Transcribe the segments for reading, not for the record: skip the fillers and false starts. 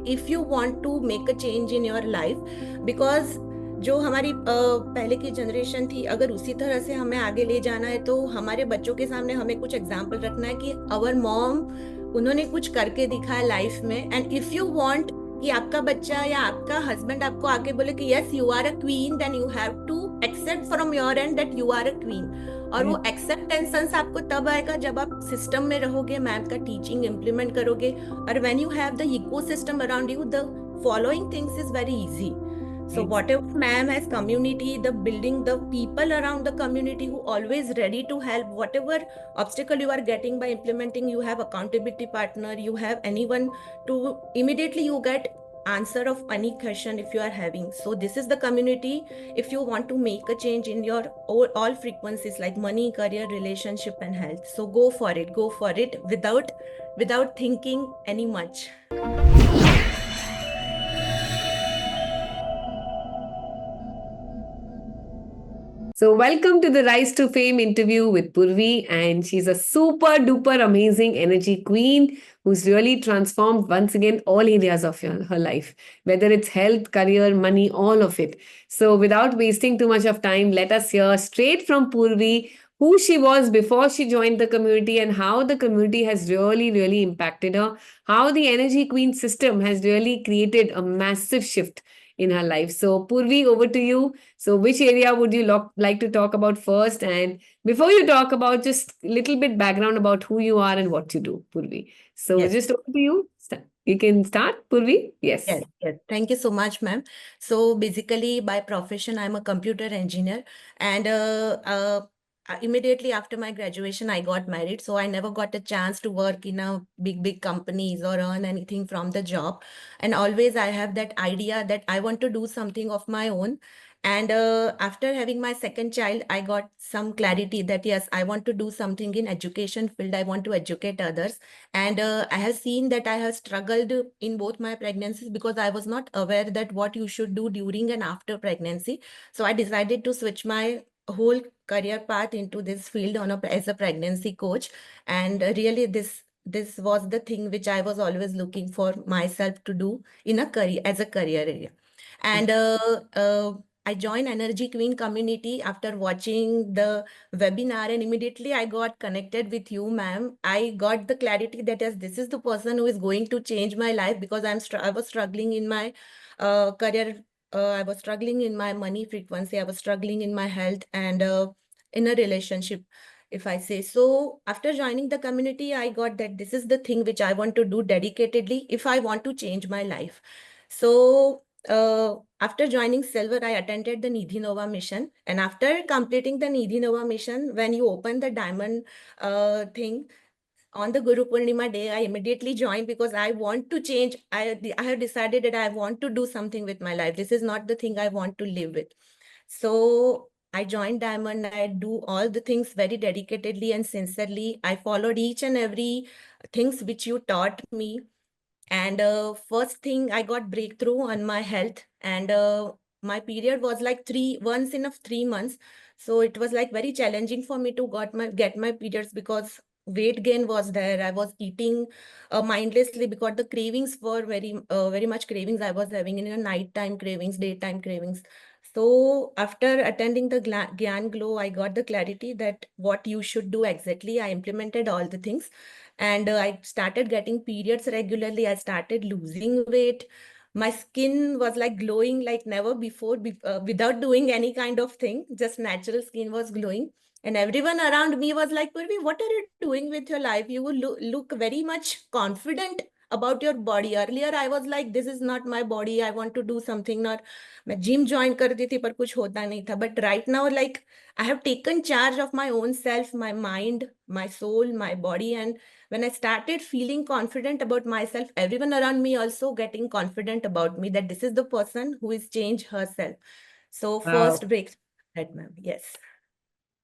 If you want to make a change in your life, because जो हमारी पहले की जनरेशन थी, अगर उसी तरह से हमें आगे ले जाना है तो हमारे बच्चों के सामने हमें कुछ एग्जाम्पल रखना है कि अवर मॉम, उन्होंने कुछ करके दिखाया लाइफ में। एंड इफ यू वांट कि आपका बच्चा या आपका हस्बैंड आपको आके बोले कि yes you are a queen, then you have to accept from your end that you are a queen. और वो एक्सेप्टेंस आपको तब आएगा जब आप सिस्टम में रहोगे, मैम का टीचिंग इम्प्लीमेंट करोगे, और when you have the ecosystem around you, the following things is very easy. So whatever ma'am has community, the building the people around the community who always ready to help, whatever obstacle you are getting by implementing, you have accountability partner, you have anyone to immediately you get answer of any question if you are having. So this is the community. If you want to make a change in your all frequencies like money, career, relationship and health, so go for it without thinking any much. So, welcome to the Rise to Fame interview with Purvi, and she's a super duper amazing energy queen who's really transformed once again all areas of her life, whether it's health, career, money, all of it. So, without wasting too much of time, let us hear straight from Purvi who she was before she joined the community and how the community has really, really impacted her, how the energy queen system has really created a massive shift in her life. So, Purvi, over to you. So, which area would you like to talk about first? And before you talk about, just a little bit background about who you are and what you do, Purvi. So, Yes. just over to you. You can start, Purvi. Yes. Yes. Thank you so much, ma'am. So basically, by profession, I'm a computer engineer, and immediately after my graduation, I got married. So I never got a chance to work in a big companies or earn anything from the job. And always I have that idea that I want to do something of my own. And after having my second child, I got some clarity that yes, I want to do something in education field. I want to educate others. And I have seen that I have struggled in both my pregnancies because I was not aware that what you should do during and after pregnancy. So I decided to switch my whole career path into this field as a pregnancy coach. And really this was the thing which I was always looking for myself to do in a career as a career area. And I joined Energy Queen community after watching the webinar, and immediately I got connected with you, ma'am. I got the clarity that yes, this is the person who is going to change my life, because I was struggling in my career. I was struggling in my money frequency. I was struggling in my health and in a relationship, if I say so. After joining the community, I got that this is the thing which I want to do dedicatedly if I want to change my life. So after joining Silver, I attended the Nidhi Nova mission. And after completing the Nidhi Nova mission, when you open the diamond thing on the Guru Purnima day, I immediately joined because I want to change. I have decided that I want to do something with my life. This is not the thing I want to live with. So I joined Diamond. I do all the things very dedicatedly and sincerely. I followed each and every things which you taught me. And first thing, I got breakthrough on my health, and my period was like once in of 3 months. So it was like very challenging for me to get my periods because weight gain was there. I was eating mindlessly because the cravings were very much cravings I was having in a nighttime cravings, daytime cravings. So after attending the Gyan Glow, I got the clarity that what you should do exactly. I implemented all the things, and I started getting periods regularly. I started losing weight. My skin was like glowing like never before, without doing any kind of thing. Just natural skin was glowing. And everyone around me was like, Purvi, what are you doing with your life? You will look very much confident about your body. Earlier, I was like, this is not my body. I want to do something. Not, मैं gym join करती थी पर कुछ होता नहीं था. But right now, like, I have taken charge of my own self, my mind, my soul, my body. And when I started feeling confident about myself, everyone around me also getting confident about me that this is the person who is changed herself. So Wow. first break that, ma'am. Yes.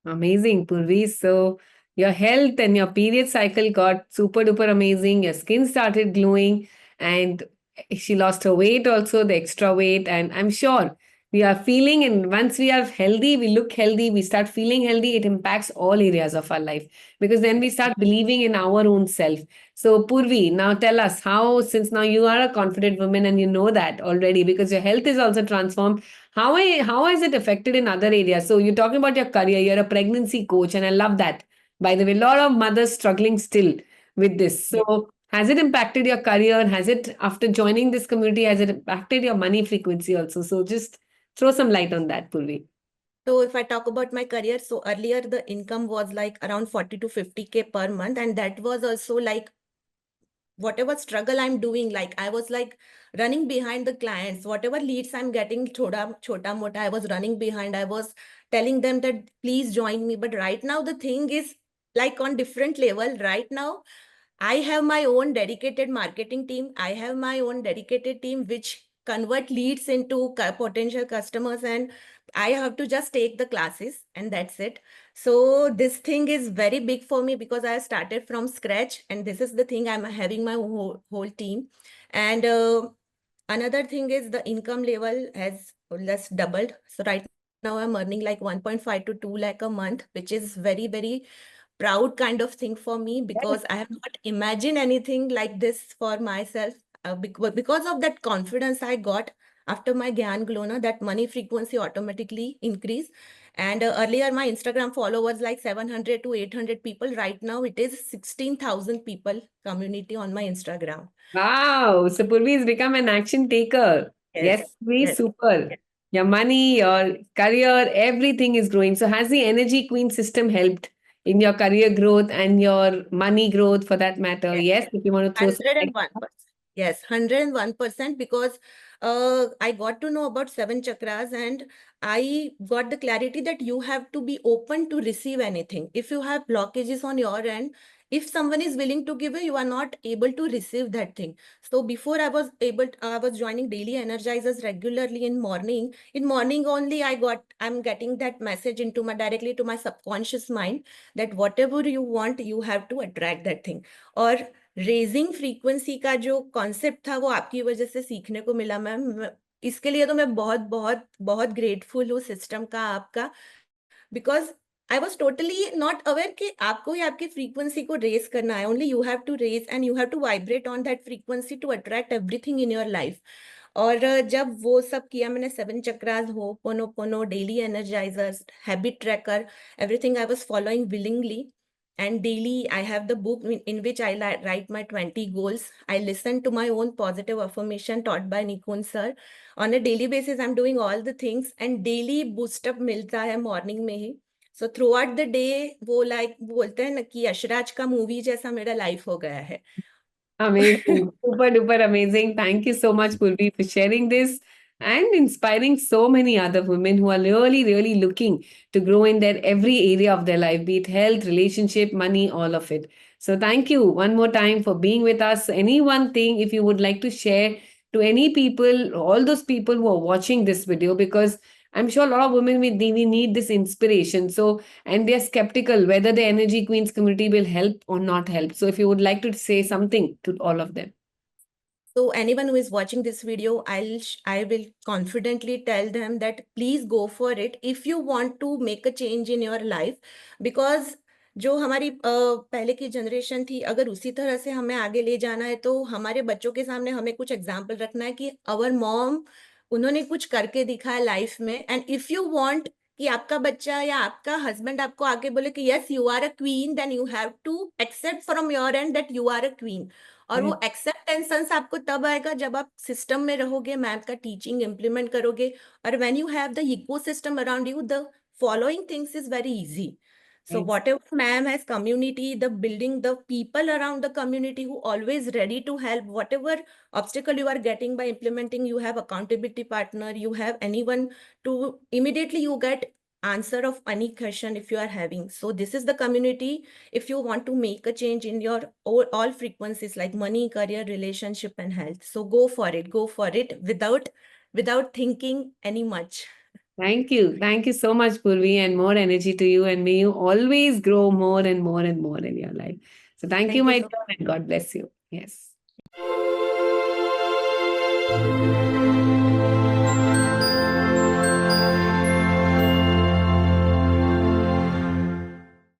Amazing, Purvi. So, your health and your period cycle got super duper amazing. Your skin started glowing, and she lost her weight also, the extra weight. And I'm sure we are feeling, and once we are healthy, we look healthy, we start feeling healthy, it impacts all areas of our life, because then we start believing in our own self. So Purvi, now tell us how, since now you are a confident woman and you know that already because your health is also transformed, how has it affected in other areas? So you're talking about your career, you're a pregnancy coach, and I love that. By the way, a lot of mothers struggling still with this. Yes. So has it impacted your career? Has it, after joining this community, has it impacted your money frequency also? So just throw some light on that, Purvi. So if I talk about my career, so earlier the income was like around 40 to 50K per month. And that was also like whatever struggle I'm doing, like I was like running behind the clients, whatever leads I'm getting, chota mota, I was running behind. I was telling them that please join me. But right now the thing is like on different level. Right now I have my own dedicated marketing team. I have my own dedicated team which convert leads into potential customers, and I have to just take the classes and that's it. So this thing is very big for me because I started from scratch, and this is the thing, I'm having my whole team. And another thing is the income level has less doubled. So right now I'm earning like 1.5 to 2 lakh a month, which is very, very proud kind of thing for me because I have not imagined anything like this for myself. Because of that confidence I got after my Gyan Glona, that money frequency automatically increased. And earlier my Instagram followers like 700 to 800 people. Right now it is 16,000 people community on my Instagram. Wow. So Purvi has become an action taker. Yes, Yes, Purvi, yes. super. Your money, your career, everything is growing. So has the Energy Queen system helped in your career growth and your money growth for that matter? Yes. Yes, if you want to throw some light. 101%. Yes, 101% because I got to know about seven chakras, and I got the clarity that you have to be open to receive anything. If you have blockages on your end, if someone is willing to give you are not able to receive that thing. So before I was joining daily energizers regularly in morning. In morning only I'm getting that message into my directly to my subconscious mind that whatever you want, you have to attract that thing. और raising frequency का जो concept था वो आपकी वजह से सीखने को मिला मैम। इसके लिए तो मैं बहुत बहुत बहुत ग्रेटफुल हूँ सिस्टम का, आपका। Because I was totally not aware कि आपको ही आपकी फ्रीक्वेंसी को रेज करना है। Only you have to raise and you have to vibrate on that frequency to attract everything in your life. और जब वो सब किया मैंने, seven chakras, Ho'oponopono, daily energisers, habit tracker, everything I was following willingly. And daily I have the book in which I write my 20 goals. I listen to my own positive affirmation taught by Nikun sir. On a daily basis I'm doing all the things, and daily boost up मिलता है morning में ही. So throughout the day वो like बोलते हैं ना कि यशराज का movie जैसा मेरा लाइफ हो गया है. Amazing. Super duper amazing. Thank you so much, Purvi, for sharing this and inspiring so many other women who are really, really looking to grow in their every area of their life, be it health, relationship, money, all of it. So thank you one more time for being with us. Any one thing, if you would like to share to any people, all those people who are watching this video, because I'm sure a lot of women we need this inspiration. So and they're skeptical whether the Energy Queens community will help or not help. So if you would like to say something to all of them. So anyone who is watching this video, I will confidently tell them that please go for it if you want to make a change in your life. Because जो हमारी पहले की generation थी, अगर उसी तरह से हमें आगे ले जाना है तो हमारे बच्चों के सामने हमें कुछ एग्जाम्पल रखना है कि अवर मॉम, उन्होंने कुछ करके दिखाया लाइफ में। एंड इफ यू वांट कि आपका बच्चा या आपका हस्बैंड आपको आगे बोले कि yes you are a queen, then you have to accept from your end that you are a queen. और वो एक्सेप्टेंस आपको तब आएगा जब आप सिस्टम में रहोगे, मैम का टीचिंग इम्प्लीमेंट करोगे। और when you have the ecosystem around you, the following things is very easy. So Yes. whatever ma'am has community, the building the people around the community who always ready to help, whatever obstacle you are getting by implementing, you have accountability partner, you have anyone to immediately you get answer of any question if you are having. So this is the community. If you want to make a change in your all frequencies like money, career, relationship and health, so go for it without thinking any much. Thank you. Thank you so much, Purvi, and more energy to you. And may you always grow more and more and more in your life. So thank you, Thank you my so dear, and God bless you. Yes. much.